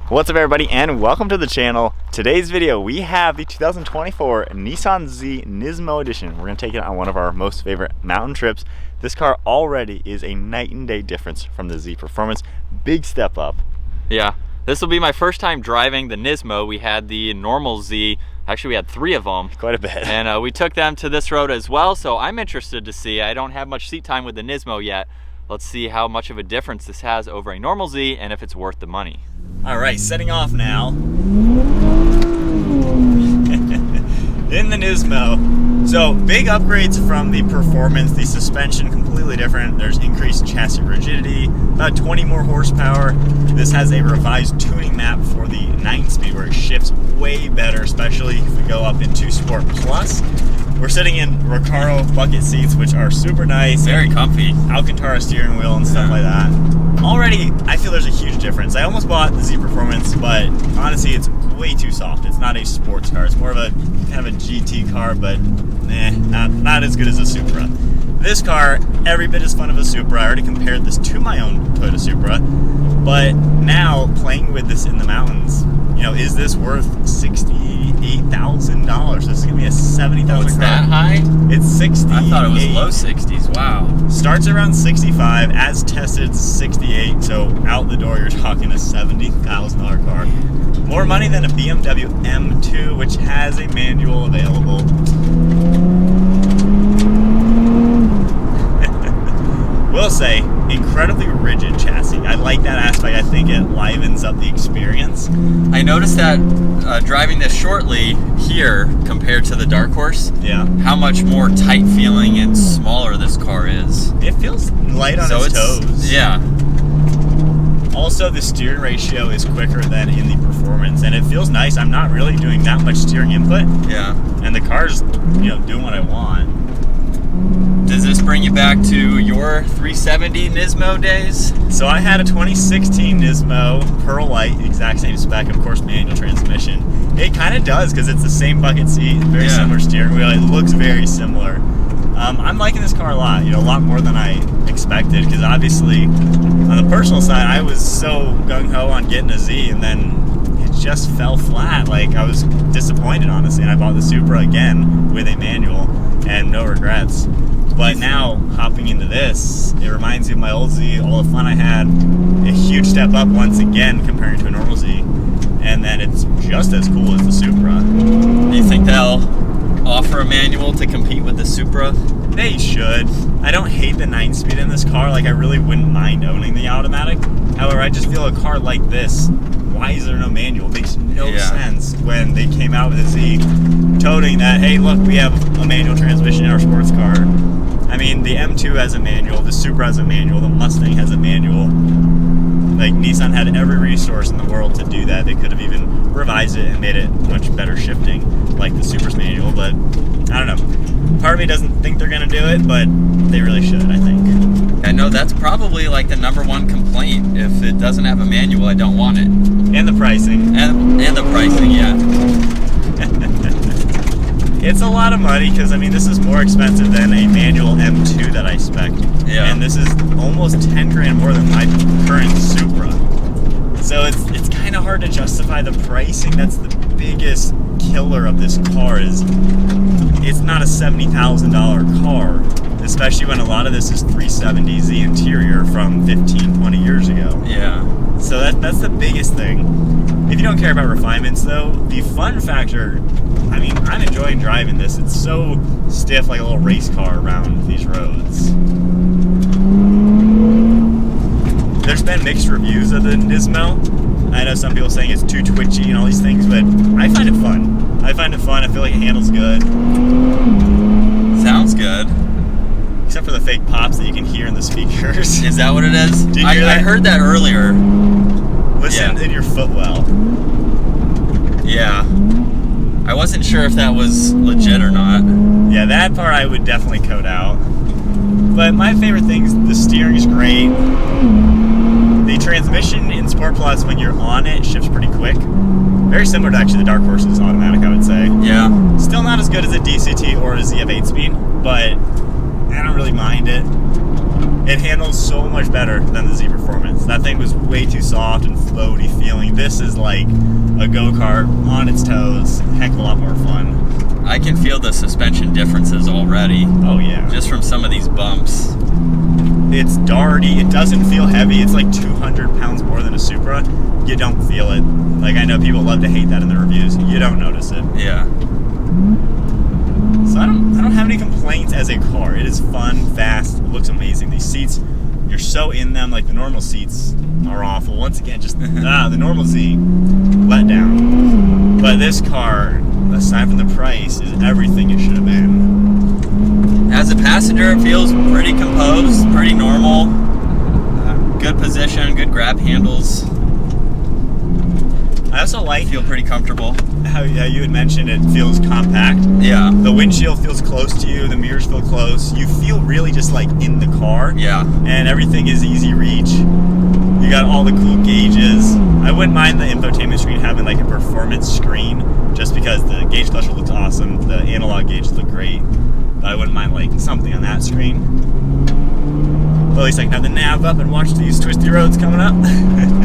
What's up everybody and welcome to the channel. Today's video we have the 2024 Nissan Z Nismo edition. We're going to take it on one of our most favorite mountain trips. This car already is a night and day difference from the Z Performance. Big step up. Yeah, this will be my first time driving the Nismo. We had the normal Z. Actually, we had 3 of them. Quite a bit. And we took them to this road as well, so I'm interested to see. I don't have much seat time with the Nismo yet. Let's see how much of a difference this has over a normal Z and if it's worth the money. All right, setting off now. In the Nismo. So big upgrades from the Performance. The suspension completely different. There's increased chassis rigidity, about 20 more horsepower. This has a revised tuning map for the 9-speed where it shifts way better, especially if we go up into Sport Plus. We're sitting in Recaro bucket seats, which are super nice. Very comfy. Alcantara steering wheel and stuff like that. Already, I feel there's a huge difference. I almost bought the Z Performance, but honestly, it's way too soft. It's not a sports car. It's more of a kind of a GT car, but not as good as a Supra. This car, every bit as fun of a Supra. I already compared this to my own Toyota Supra, but now playing with this in the mountains, you know, is this worth $68,000? This is gonna be a $70,000 car. It's that high? It's 60. I thought it was low 60s. Wow. Starts around 65, as tested 68. So out the door, you're talking a $70,000 car. More money than a BMW M2, which has a manual available. Will say, incredibly rigid chassis. I like that aspect. I think it livens up the experience. I noticed that driving this shortly here compared to the Dark Horse, how much more tight feeling and smaller this car is. It feels light on its toes. Yeah. Also, the steering ratio is quicker than in the Performance, and it feels nice. I'm not really doing that much steering input. Yeah. And the car's, you know, doing what I want. Does this bring you back to your 370 Nismo days? So I had a 2016 Nismo, Pearl White, exact same spec, of course, manual transmission. It kind of does, because it's the same bucket seat, very similar steering wheel. It looks very similar. I'm liking this car a lot, you know, a lot more than I expected, because obviously, on the personal side, I was so gung-ho on getting a Z, and then it just fell flat. Like, I was disappointed, honestly, and I bought the Supra again with a manual, and no regrets. But now, hopping into this, it reminds me of my old Z, all the fun I had, a huge step up once again comparing to a normal Z, and then it's just as cool as the Supra. Do you think they'll offer a manual to compete with the Supra? They should. I don't hate the 9-speed in this car, like I really wouldn't mind owning the automatic. However, I just feel a car like this, why is there no manual? It makes no sense when they came out with a Z, toting that, hey look, we have a manual transmission in our sports car. I mean, the M2 has a manual, the Supra has a manual, the Mustang has a manual. Like, Nissan had every resource in the world to do that. They could have even revised it and made it much better shifting, like the Supra's manual, but I don't know. Part of me doesn't think they're gonna do it, but they really should, I think. I know that's probably like the #1 complaint. If it doesn't have a manual, I don't want it. And the pricing. And the pricing, yeah. It's a lot of money, because I mean, this is more expensive than a manual M2 that I spec. Yeah. And this is almost 10 grand more than my current Supra. So it's kind of hard to justify the pricing. That's the biggest killer of this car, is it's not a $70,000 car, especially when a lot of this is 370Z interior from 15, 20 years ago. Yeah. So that's the biggest thing. If you don't care about refinements though, the fun factor, I mean, I'm enjoying driving this. It's so stiff, like a little race car around these roads. There's been mixed reviews of the Nismo. I know some people saying it's too twitchy and all these things, but I find it fun. I find it fun. I feel like it handles good. Sounds good. Except for the fake pops that you can hear in the speakers. Is that what it is? Did you hear that? I heard that earlier. Listen in your footwell. Yeah. I wasn't sure if that was legit or not. Yeah, that part I would definitely code out. But my favorite thing's the steering's great. The transmission in Sport Plus, when you're on it, shifts pretty quick. Very similar to actually the Dark Horse's automatic, I would say. Yeah. Still not as good as a DCT or a ZF 8-speed, but I don't really mind it. It handles so much better than the Z Performance. That thing was way too soft and floaty feeling. This is like a go-kart on its toes. Heck of a lot more fun. I can feel the suspension differences already. Oh yeah. Just from some of these bumps. It's darty. It doesn't feel heavy. It's like 200 pounds more than a Supra. You don't feel it. Like, I know people love to hate that in the reviews. You don't notice it. Yeah. So I don't have any complaints as a car. It is fun, fast, it looks amazing. These seats, you're so in them. Like, the normal seats are awful. Once again, just the normal Z, let down. But this car, aside from the price, is everything it should have been. As a passenger, it feels pretty composed, pretty normal. Good position, good grab handles. I also like Feel pretty comfortable. how you had mentioned it feels compact. Yeah. The windshield feels close to you, the mirrors feel close. You feel really just like in the car. Yeah. And everything is easy reach. You got all the cool gauges. I wouldn't mind the infotainment screen having like a performance screen just because the gauge cluster looks awesome. The analog gauges look great. But I wouldn't mind like something on that screen. But at least I can have the nav up and watch these twisty roads coming up.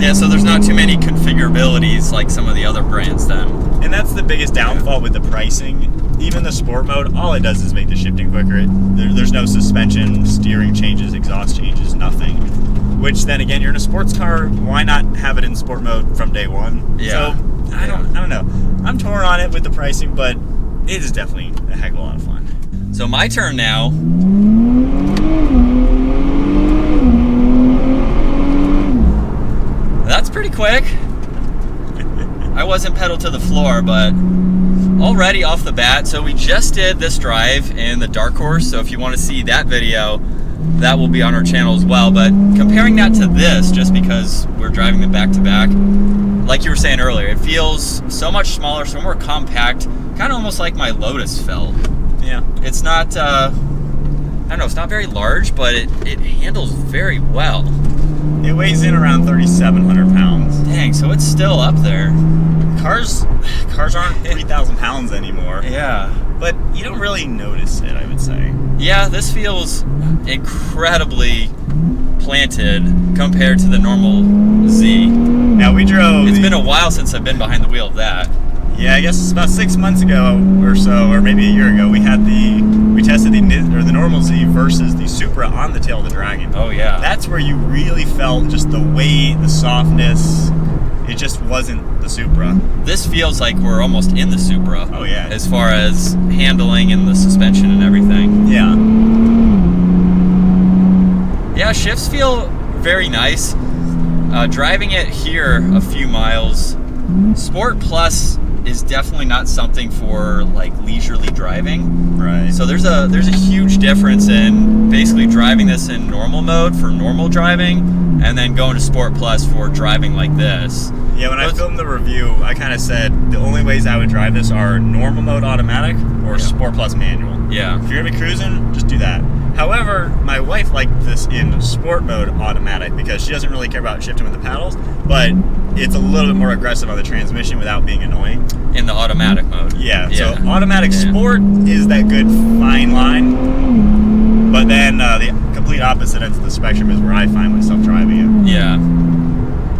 Yeah, so there's not too many configurabilities like some of the other brands then. And that's the biggest downfall with the pricing. Even the sport mode, all it does is make the shifting quicker. There's no suspension, steering changes, exhaust changes, nothing. Which then again, you're in a sports car, why not have it in sport mode from day one? Yeah. So I don't know. I'm torn on it with the pricing, but it is definitely a heck of a lot of fun. So my turn now. That's pretty quick. I wasn't pedal to the floor, but already off the bat, so we just did this drive in the Dark Horse, so if you want to see that video, that will be on our channel as well. But comparing that to this, just because we're driving them back to back, like you were saying earlier, it feels so much smaller, so more compact, kind of almost like my Lotus felt. Yeah. It's not, I don't know, it's not very large, but it handles very well. It weighs in around 3,700 pounds. Dang, so it's still up there. Cars aren't 3,000 pounds anymore. Yeah. But you don't really notice it, I would say. Yeah, this feels incredibly planted compared to the normal Z. Now we drove. It's been a while since I've been behind the wheel of that. Yeah, I guess it's about 6 months ago or so, or maybe a year ago. We tested the normal Z versus the Supra on the tail of the Dragon. Oh yeah. That's where you really felt just the weight, the softness. It just wasn't the Supra. This feels like we're almost in the Supra. Oh yeah. As far as handling and the suspension and everything. Yeah. Yeah, shifts feel very nice. Driving it here a few miles, Sport Plus is definitely not something for like leisurely driving. Right. So there's a huge difference in basically driving this in normal mode for normal driving, and then going to Sport Plus for driving like this. Yeah, when I filmed the review, I kind of said the only ways I would drive this are normal mode automatic or Sport Plus manual. Yeah. If you're gonna be cruising, just do that. However, my wife liked this in sport mode automatic because she doesn't really care about shifting with the paddles, but it's a little bit more aggressive on the transmission without being annoying. In the automatic mode. Yeah, so automatic sport is that good fine line, but then the complete opposite end of the spectrum is where I find myself driving it. Yeah.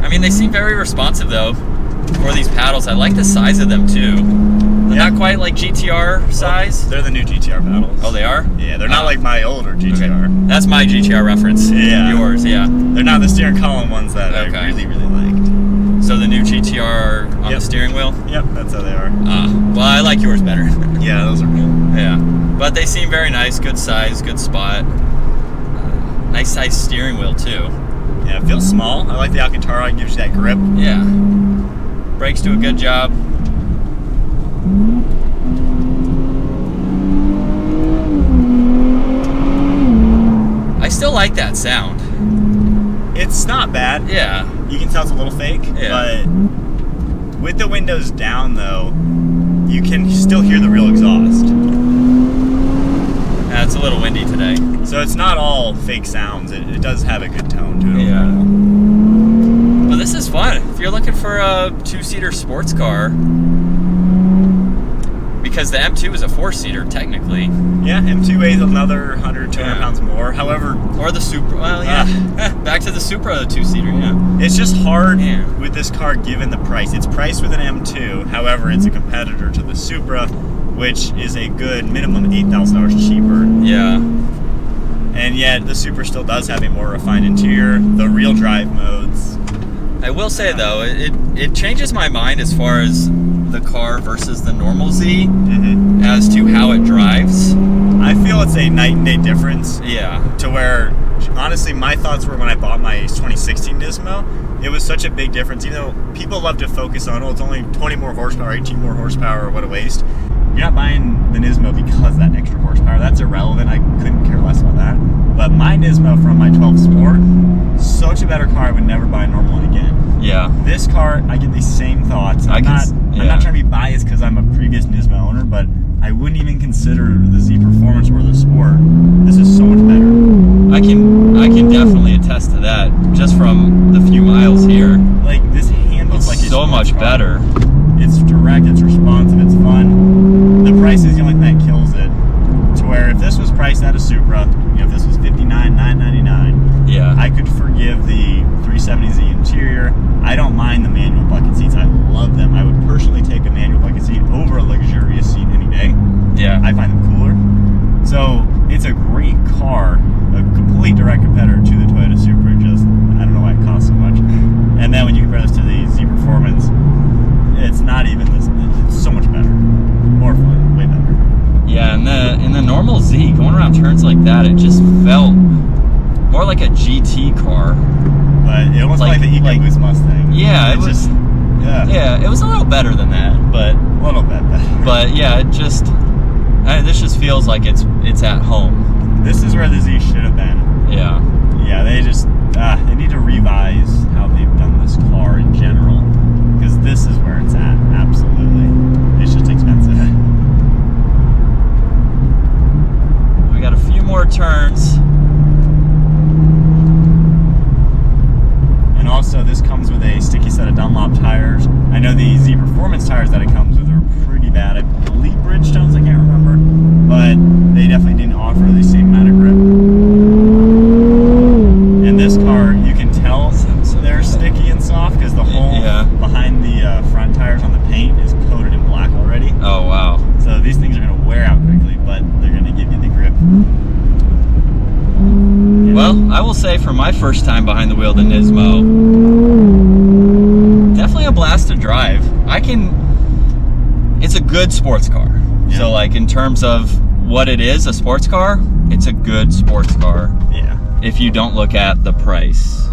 I mean, they seem very responsive though for these paddles. I like the size of them too. They're not quite like GTR size. They're the new GTR paddles. Oh, they are? Yeah, they're not like my older GTR. Okay. That's my GTR reference. Yeah. Yours, yeah. They're not the steering column ones that I really, really liked. So the new GTR are on the steering wheel? Yep, that's how they are. Well, I like yours better. Yeah, those are cool. Yeah. But they seem very nice, good size, good spot. Nice size steering wheel too. Yeah, it feels small. I like the Alcantara, it gives you that grip. Yeah. Brakes do a good job. I still like that sound. It's not bad. Yeah. You can tell it's a little fake, but with the windows down though, you can still hear the real exhaust. It's a little windy today. So it's not all fake sounds. It does have a good tone to it. Yeah. But this is fun. If you're looking for a two-seater sports car, because because the M2 is a 4-seater technically. Yeah, M2 weighs another 100, 200 pounds more. However, or the Supra. Well, yeah. Back to the Supra, the 2-seater. Yeah. It's just hard with this car given the price. It's priced with an M2. However, it's a competitor to the Supra, which is a good minimum $8,000 cheaper. Yeah. And yet the Supra still does have a more refined interior. The real drive modes. I will say though, it changes my mind as far as the car versus the normal Z as to how it drives. I feel it's a night and day difference. Yeah. To where, honestly, my thoughts were when I bought my 2016 Nismo, it was such a big difference. You know, people love to focus on, oh, it's only 20 more horsepower, 18 more horsepower, what a waste. You're not buying the Nismo because of that extra horsepower. That's irrelevant. I couldn't care less about that. But my Nismo from my 12 Sport, such a better car. I would never buy a normal one again. Yeah. This car, I get these same thoughts. I'm not trying to be biased because I'm a previous Nismo owner, but I wouldn't even consider the Z Performance or the Sport. This is so much better. I can definitely attest to that just from the few miles here. Like, this handles like so much better. It's direct, it's responsive, it's fun. The price is the only thing that kills it. To where if this was priced at a Supra, you know, if this was $59,999, yeah, I could forgive the 370Z interior. I don't mind the manual bucket seats. I love them. I would personally take a manual bucket seat over a luxurious seat any day. Yeah. I find them cooler. So it's a great car, a complete direct competitor to the Toyota Supra. Just, I don't know why it costs so much. And then when you compare this to the Z Performance, it's not even this. It's so much better, more fun, way better. Yeah, and in the normal Z, going around turns like that, it just felt more like a GT car. But it almost like the EcoBoost Mustang. Yeah, it was just, yeah, it was a little better than that, but a little bit better. But yeah, it just this just feels like it's at home. This is where the Z should have been. Yeah. Yeah, they just they need to revise how they've done this car in general, because this is where it's at. Absolutely, it's just expensive. We got a few more turns. And also, this comes with a sticky set of Dunlop tires. I know the Z Performance tires that it comes with are pretty bad. I believe Bridgestones, I can't remember, but they definitely didn't offer the same amount of grip. And this car, you can tell they're sticky and soft because the hole behind the front tires on the paint is coated in black already. Oh, wow. So these things are going to wear out quickly, but they're going to give you the grip. Well, I will say for my first time behind the wheel of the Nismo, definitely a blast to drive. It's a good sports car. Yeah. So like in terms of what it is, a sports car, it's a good sports car. Yeah. If you don't look at the price.